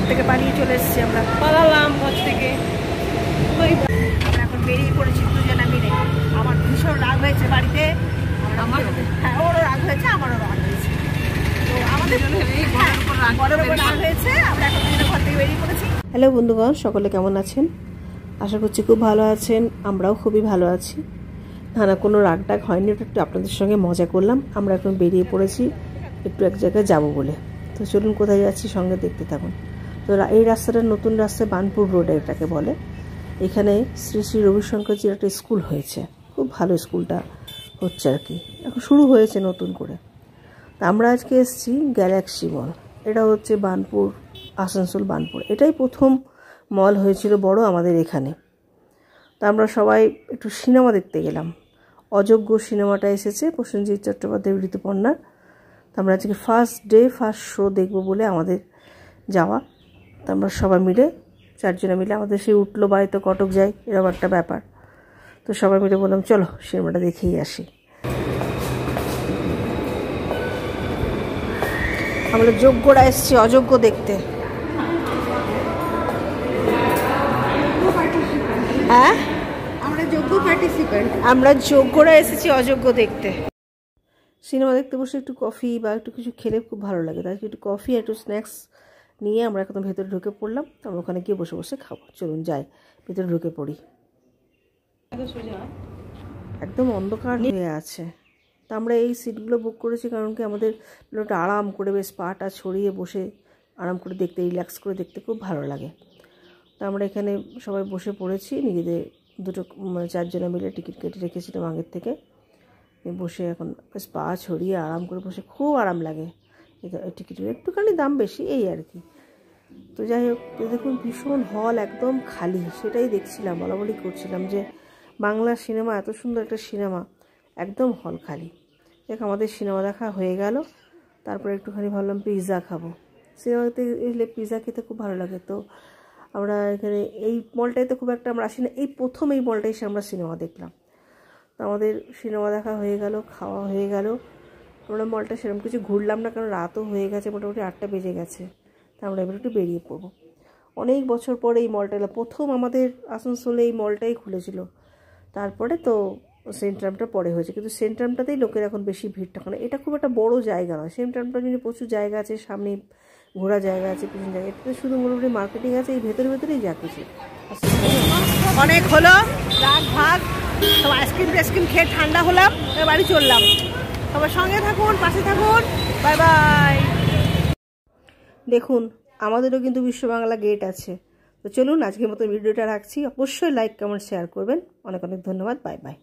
থেকে পালিয়ে চলে এসেছি, আমরা পালালাম ঘর থেকে। আমরা এখন বেরিয়ে পড়েছি দুজনে মিলে। আমার ভীষণ রাগ হয়েছে বাড়িতে, হ্যাঁ ওরও রাগ হয়েছে, আমারও রাগ হয়েছে। তো আমাদের বড়ের উপর রাগ হয়েছে, আমরা এখন দুজনে ঘর থেকে বেরিয়ে পড়েছি। হ্যালো বন্ধুগণ, সকলে কেমন আছেন? আশা করছি খুব ভালো আছেন, আমরাও খুবই ভালো আছি। না কোনো রাগ ডাক হয়নি, ওটা একটু আপনাদের সঙ্গে মজা করলাম। আমরা এখন বেরিয়ে পড়েছি একটু এক জায়গায় যাবো বলে। তো চলুন কোথায় যাচ্ছি সঙ্গে দেখতে থাকুন। তো এই রাস্তাটা নতুন রাস্তা, বার্নপুর রোড এটাকে বলে। এখানে শ্রী শ্রী রবিশঙ্করজির একটা স্কুল হয়েছে, খুব ভালো স্কুলটা হচ্ছে আর কি, এখন শুরু হয়েছে নতুন করে। তা আমরা আজকে এসেছি গ্যালাক্সি মল। এটা হচ্ছে বার্নপুর, আসানসোল বার্নপুর, এটাই প্রথম মল হয়েছিল বড় আমাদের এখানে। তা আমরা সবাই একটু সিনেমা দেখতে গেলাম। অযোগ্য সিনেমাটা এসেছে প্রসেনজিৎ চট্টোপাধ্যায়, ঋতুপর্ণার। তো আমরা আজকে ফার্স্ট ডে ফার্স্ট শো দেখবো বলে আমাদের যাওয়া। তো আমরা সবাই মিলে, চারজনে মিলে, আমাদের সেই উঠলো বাড়ি তো কটক যাই, এরকম একটা ব্যাপার। তো সবাই মিলে বললাম চলো সিনেমাটা দেখেই আসি। আমরা যোগ্যরা এসেছি অযোগ্য দেখতে। হ্যাঁ, আমরা যোগ্য পার্টিসিপেন্ট, আমরা যোগ্যরা এসেছি অযোগ্য দেখতে। সিনেমা দেখতে বসে একটু কফি বা একটু কিছু খেলে খুব ভালো লাগে, তাই একটু কফি আর একটু স্ন্যাক্স নিয়ে আমরা একদম ভেতরে ঢুকে পড়লাম। আমরা ওখানে গিয়ে বসে বসে খাবো। চলুন যাই, ভেতরে ঢুকে পড়ি। একদম অন্ধকার হয়ে আছে। তা আমরা এই সিটগুলো বুক করেছি কারণ কি আমাদের একটু আরাম করে বেশ পাটা ছড়িয়ে বসে আরাম করে দেখতে, রিল্যাক্স করে দেখতে খুব ভালো লাগে। তা আমরা এখানে সবাই বসে পড়েছি, নিজেদের দুটো চারজনে মিলে টিকিট কেটে রেখেছিলাম আগের থেকে। বসে এখন বেশ পা ছড়িয়ে আরাম করে বসে খুব আরাম লাগে। টিকিটের একটুখানি দাম বেশি, এই আর কি। তো যাই হোক, দেখুন ভীষণ হল একদম খালি, সেটাই দেখছিলাম, বলাবলি করছিলাম যে বাংলা সিনেমা, এত সুন্দর একটা সিনেমা, একদম হল খালি। দেখ আমাদের সিনেমা দেখা হয়ে গেল, তারপরে একটুখানি ভাবলাম পিৎজা খাবো। সিনেমাতে এলে পিৎজা খেতে খুব ভালো লাগে। তো আমরা এখানে এই মলটাইতে খুব একটা আমরা আসি না, এই প্রথম এই মলটাই এসে আমরা সিনেমা দেখলাম। তো আমাদের সিনেমা দেখা হয়ে গেল, খাওয়া হয়ে গেল। আমরা মলটা সেরকম কিছু ঘুরলাম না, কারণ রাতও হয়ে গেছে, মোটামুটি 8টা বেজে গেছে। তা আমরা এবার একটু বেরিয়ে পড়বো। অনেক বছর পরে এই মলটা এলো, প্রথম আমাদের আসানসোলে এই মলটাই খুলেছিল। তারপরে তো সেন্ট্রামটা পরে হয়েছে, কিন্তু সেন্ট্রামটাতেই লোকের এখন বেশি ভিড় থাকে না। এটা খুব একটা বড় জায়গা নয়, সেন্ট্রামটা যদি প্রচুর জায়গা আছে, সামনে ঘোরা জায়গা আছে, পিছন জায়গা, এটাতে শুধু মোটামুটি মার্কেটিং আছে, এই ভেতরে ভেতরেই যা কিছু। অনেক হলো রাগ ভাগ, সব আইসক্রিম টাইসক্রিম খেয়ে ঠান্ডা হলাম, বাড়ি চললাম। সবার সঙ্গে থাকুন, পাশে থাকুন, বাই বাই। দেখুন আমাদেরও কিন্তু বিশ্ব বাংলা গেট আছে। তো চলুন আজকের মতো ভিডিওটা রাখছি। অবশ্যই লাইক কমেন্ট শেয়ার করবেন। অনেক অনেক ধন্যবাদ, বাই বাই।